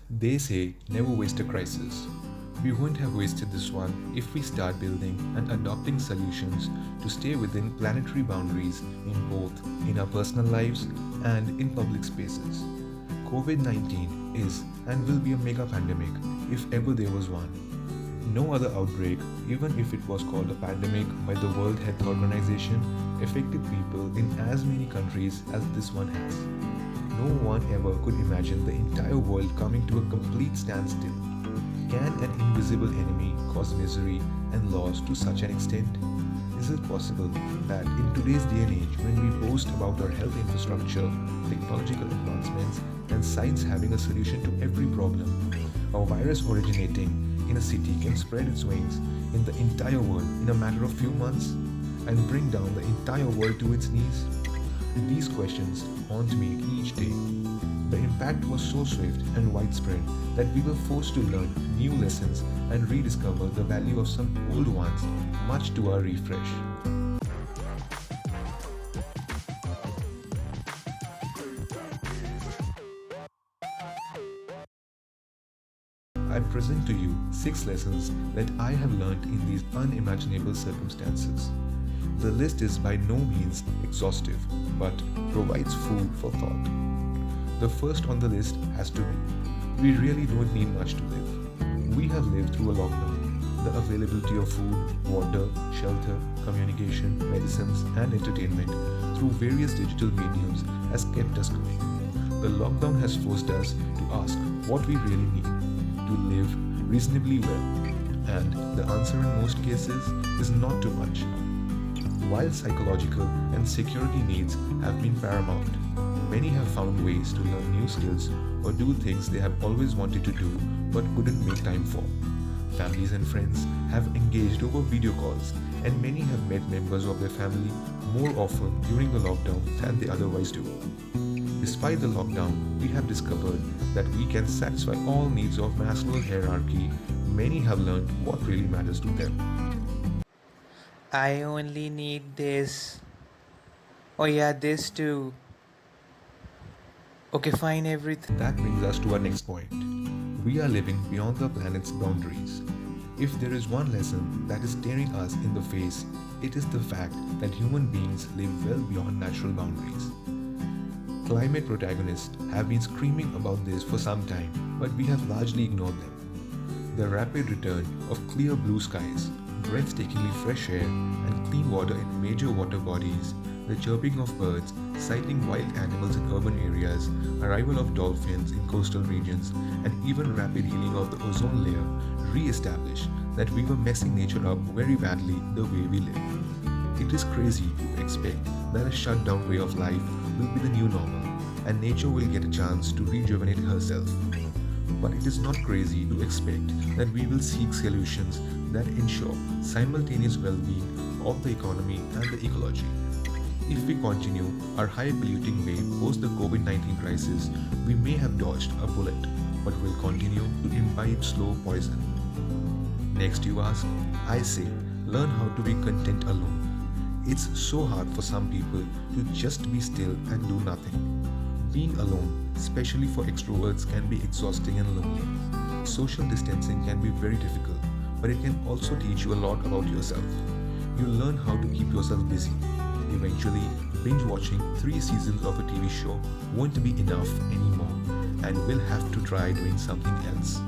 They say never waste a crisis. We wouldn't have wasted this one if we start building and adopting solutions to stay within planetary boundaries in both in our personal lives and in public spaces. COVID-19 is and will be a mega pandemic if ever there was one. No other outbreak, even if it was called a pandemic by the World Health Organization, affected people in as many countries as this one has. No one ever could imagine the entire world coming to a complete standstill. Can an invisible enemy cause misery and loss to such an extent? Is it possible that in today's day and age, when we boast about our health infrastructure, technological advancements, and science having a solution to every problem, a virus originating in a city can spread its wings in the entire world in a matter of few months and bring down the entire world to its knees? These questions haunt me each day. The impact was so swift and widespread that we were forced to learn new lessons and rediscover the value of some old ones, much to our refresh. I present to you 6 lessons that I have learned in these unimaginable circumstances. The list is by no means exhaustive, but provides food for thought. The first on the list has to be, we really don't need much to live. We have lived through a lockdown. The availability of food, water, shelter, communication, medicines, and entertainment through various digital mediums has kept us going. The lockdown has forced us to ask what we really need to live reasonably well, and the answer in most cases is not too much. While psychological and security needs have been paramount, many have found ways to learn new skills or do things they have always wanted to do but couldn't make time for. Families and friends have engaged over video calls, and many have met members of their family more often during the lockdown than they otherwise do. Despite the lockdown, we have discovered that we can satisfy all needs of Maslow's hierarchy. Many have learned what really matters to them. I only need this. Oh, yeah, this too. Okay, fine, everything. That brings us to our next point. We are living beyond the planet's boundaries. If there is one lesson that is staring us in the face, it is the fact that human beings live well beyond natural boundaries. Climate protagonists have been screaming about this for some time, but we have largely ignored them. The rapid return of clear blue skies, breathtakingly fresh air, and clean water in major water bodies, the chirping of birds, sighting wild animals in urban areas, arrival of dolphins in coastal regions, and even rapid healing of the ozone layer re-establish that we were messing nature up very badly the way we live. It is crazy to expect that a shut-down way of life will be the new normal, and nature will get a chance to rejuvenate herself. But it is not crazy to expect that we will seek solutions that ensure simultaneous well-being of the economy and the ecology. If we continue our high-polluting way post the COVID-19 crisis, we may have dodged a bullet, but will continue to imbibe slow poison. Next you ask, I say, learn how to be content alone. It's so hard for some people to just be still and do nothing. Being alone, especially for extroverts, can be exhausting and lonely. Social distancing can be very difficult, but it can also teach you a lot about yourself. You learn how to keep yourself busy. Eventually, binge watching 3 seasons of a TV show won't be enough anymore, and we'll have to try doing something else.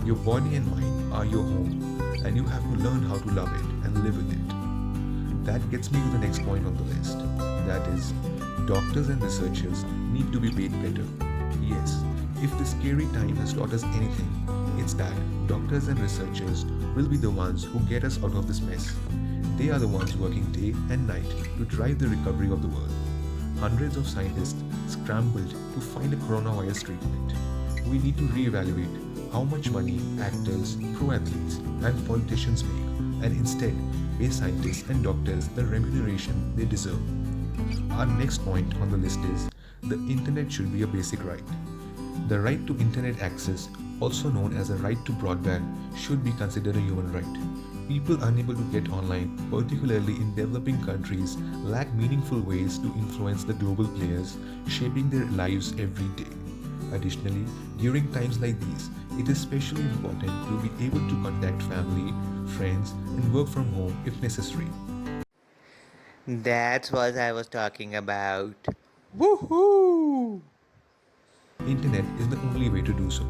Your body and mind are your home, and you have to learn how to love it and live with it. That gets me to the next point on the list. That is, doctors and researchers need to be paid better. Yes, if this scary time has taught us anything, it's that doctors and researchers will be the ones who get us out of this mess. They are the ones working day and night to drive the recovery of the world. Hundreds of scientists scrambled to find a coronavirus treatment. We need to reevaluate how much money actors, pro athletes, and politicians make, and instead pay scientists and doctors the remuneration they deserve. Our next point on the list is the internet should be a basic right. The right to internet access, also known as a right to broadband, should be considered a human right. People unable to get online, particularly in developing countries, lack meaningful ways to influence the global players, shaping their lives every day. Additionally, during times like these, it is especially important to be able to contact family, friends, and work from home if necessary. That's what I was talking about. Woohoo! Internet is the only way to do so.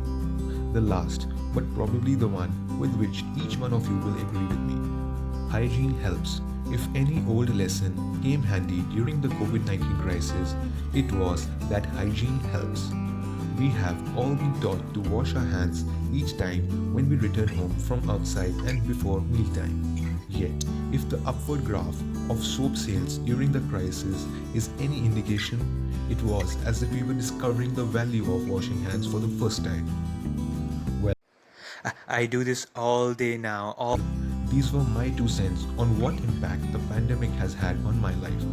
The last, but probably the one with which each one of you will agree with me. Hygiene helps. If any old lesson came handy during the COVID-19 crisis, it was that hygiene helps. We have all been taught to wash our hands each time when we return home from outside and before mealtime. Yet, if the upward graph of soap sales during the crisis is any indication, it was as if we were discovering the value of washing hands for the first time. Well, I do this all day now. these were my 2 cents on what impact the pandemic has had on my life.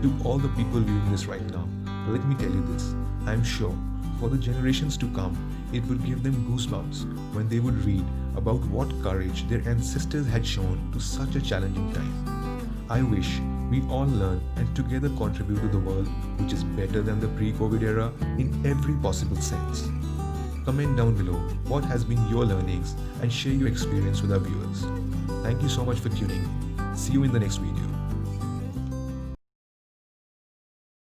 To all the people viewing this right now, let me tell you this. I'm sure for the generations to come, it would give them goosebumps when they would read about what courage their ancestors had shown to such a challenging time. I wish we all learn and together contribute to the world which is better than the pre-COVID era in every possible sense. Comment down below what has been your learnings and share your experience with our viewers. Thank you so much for tuning in. See you in the next video.